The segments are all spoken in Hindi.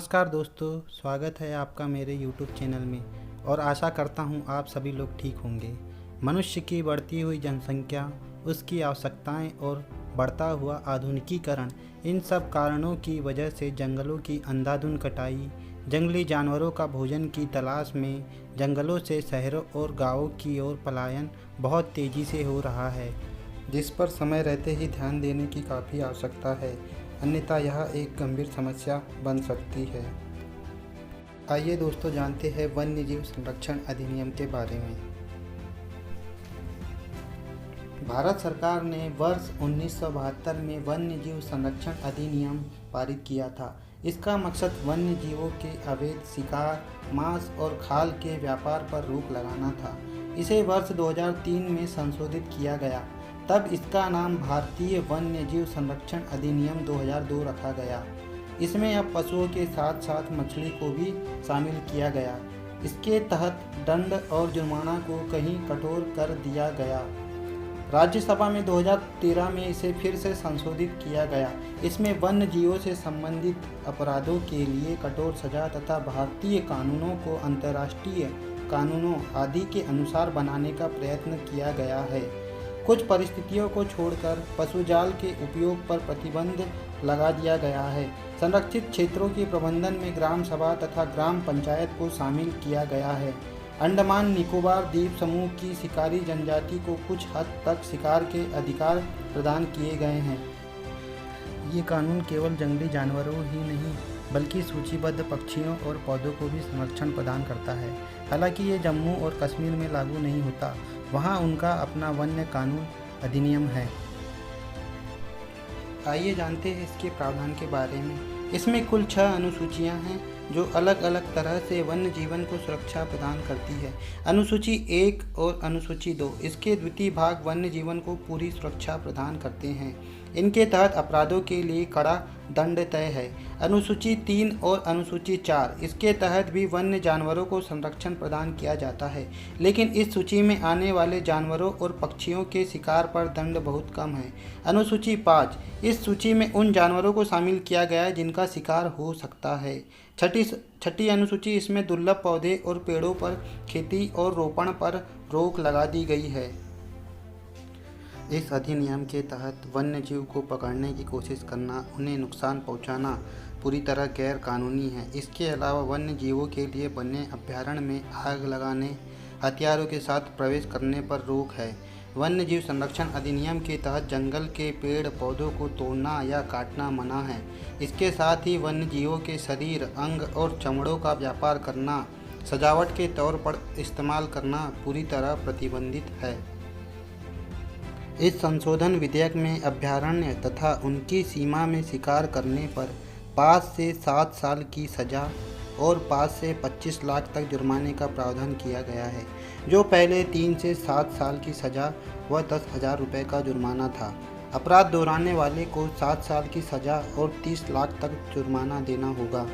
नमस्कार दोस्तों, स्वागत है आपका मेरे YouTube चैनल में और आशा करता हूँ आप सभी लोग ठीक होंगे। मनुष्य की बढ़ती हुई जनसंख्या, उसकी आवश्यकताएं और बढ़ता हुआ आधुनिकीकरण, इन सब कारणों की वजह से जंगलों की अंधाधुंध कटाई, जंगली जानवरों का भोजन की तलाश में जंगलों से शहरों और गाँवों की ओर पलायन बहुत तेज़ी से हो रहा है, जिस पर समय रहते ही ध्यान देने की काफ़ी आवश्यकता है, अन्यथा यह एक गंभीर समस्या बन सकती है। आइए दोस्तों जानते हैं वन्य जीव संरक्षण अधिनियम के बारे में। भारत सरकार ने वर्ष 1972 में वन्य जीव संरक्षण अधिनियम पारित किया था। इसका मकसद वन्य जीवों के अवैध शिकार, मांस और खाल के व्यापार पर रोक लगाना था। इसे वर्ष 2003 में संशोधित किया गया, तब इसका नाम भारतीय वन्य जीव संरक्षण अधिनियम 2002 रखा गया। इसमें अब पशुओं के साथ साथ मछली को भी शामिल किया गया। इसके तहत दंड और जुर्माना को कहीं कठोर कर दिया गया। राज्यसभा में 2013 में इसे फिर से संशोधित किया गया। इसमें वन्य जीवों से संबंधित अपराधों के लिए कठोर सजा तथा भारतीय कानूनों को अंतर्राष्ट्रीय कानूनों आदि के अनुसार बनाने का प्रयत्न किया गया है। कुछ परिस्थितियों को छोड़कर पशुजाल के उपयोग पर प्रतिबंध लगा दिया गया है। संरक्षित क्षेत्रों के प्रबंधन में ग्राम सभा तथा ग्राम पंचायत को शामिल किया गया है। अंडमान निकोबार द्वीप समूह की शिकारी जनजाति को कुछ हद तक शिकार के अधिकार प्रदान किए गए हैं। ये कानून केवल जंगली जानवरों ही नहीं बल्कि सूचीबद्ध पक्षियों और पौधों को भी संरक्षण प्रदान करता है। हालांकि ये जम्मू और कश्मीर में लागू नहीं होता, वहाँ उनका अपना वन्य कानून अधिनियम है। आइए जानते हैं इसके प्रावधान के बारे में। इसमें कुल 6 अनुसूचियाँ हैं जो अलग अलग तरह से वन्य जीवन को सुरक्षा प्रदान करती है। अनुसूची 1 और अनुसूची 2 इसके द्वितीय भाग वन्य जीवन को पूरी सुरक्षा प्रदान करते हैं। इनके तहत अपराधों के लिए कड़ा दंड तय है। अनुसूची 3 और अनुसूची 4 इसके तहत भी वन्य जानवरों को संरक्षण प्रदान किया जाता है, लेकिन इस सूची में आने वाले जानवरों और पक्षियों के शिकार पर दंड बहुत कम है। अनुसूची 5 इस सूची में उन जानवरों को शामिल किया गया है जिनका शिकार हो सकता है। छठी अनुसूची इसमें दुर्लभ पौधे और पेड़ों पर खेती और रोपण पर रोक लगा दी गई है। इस अधिनियम के तहत वन्य जीव को पकड़ने की कोशिश करना, उन्हें नुकसान पहुंचाना पूरी तरह गैर कानूनी है। इसके अलावा वन्य जीवों के लिए बने अभयारण्य में आग लगाने, हथियारों के साथ प्रवेश करने पर रोक है। वन्य जीव संरक्षण अधिनियम के तहत जंगल के पेड़ पौधों को तोड़ना या काटना मना है। इसके साथ ही वन्य जीवों के शरीर, अंग और चमड़ों का व्यापार करना, सजावट के तौर पर इस्तेमाल करना पूरी तरह प्रतिबंधित है। इस संशोधन विधेयक में अभयारण्य तथा उनकी सीमा में शिकार करने पर 5 से 7 साल की सज़ा और 5 से 25 लाख तक जुर्माने का प्रावधान किया गया है, जो पहले 3 से 7 साल की सज़ा व 10,000 रुपये का जुर्माना था। अपराध दोहराने वाले को 7 साल की सज़ा और 30 लाख तक जुर्माना देना होगा।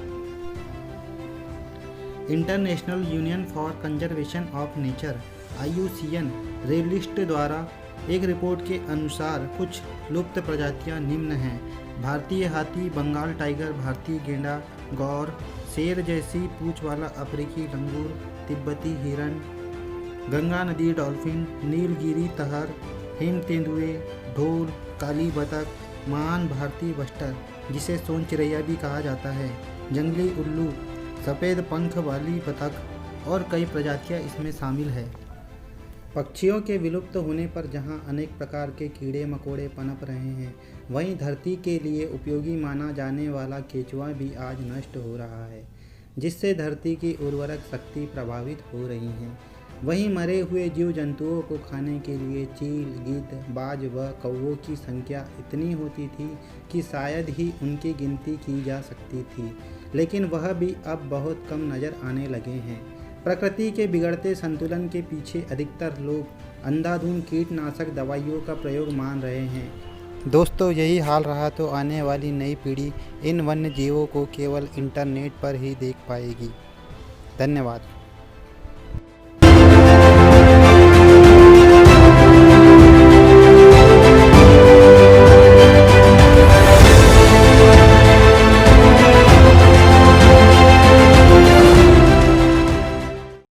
International union for conservation of nature IUCN realist द्वारा एक रिपोर्ट के अनुसार कुछ लुप्त प्रजातियां निम्न हैं: भारतीय हाथी, बंगाल टाइगर, भारतीय गेंडा, गौर, शेर जैसी पूंछ वाला अफ्रीकी लंगूर, तिब्बती हिरण, गंगा नदी डॉल्फिन, नीलगिरी तहर, हिम तेंदुए, ढोल, काली बतख, महान भारतीय बस्टर जिसे सोन चिरैया भी कहा जाता है, जंगली उल्लू, सफ़ेद पंख वाली बतख और कई प्रजातियां इसमें शामिल है। पक्षियों के विलुप्त होने पर जहां अनेक प्रकार के कीड़े मकोड़े पनप रहे हैं, वहीं धरती के लिए उपयोगी माना जाने वाला केंचुआ भी आज नष्ट हो रहा है, जिससे धरती की उर्वरक शक्ति प्रभावित हो रही है। वहीं मरे हुए जीव जंतुओं को खाने के लिए चील, गिद्ध, बाज व कौवों की संख्या इतनी होती थी कि शायद ही उनकी गिनती की जा सकती थी, लेकिन वह भी अब बहुत कम नज़र आने लगे हैं। प्रकृति के बिगड़ते संतुलन के पीछे अधिकतर लोग अंधाधुंध कीटनाशक दवाइयों का प्रयोग मान रहे हैं। दोस्तों, यही हाल रहा तो आने वाली नई पीढ़ी इन वन्य जीवों को केवल इंटरनेट पर ही देख पाएगी। धन्यवाद।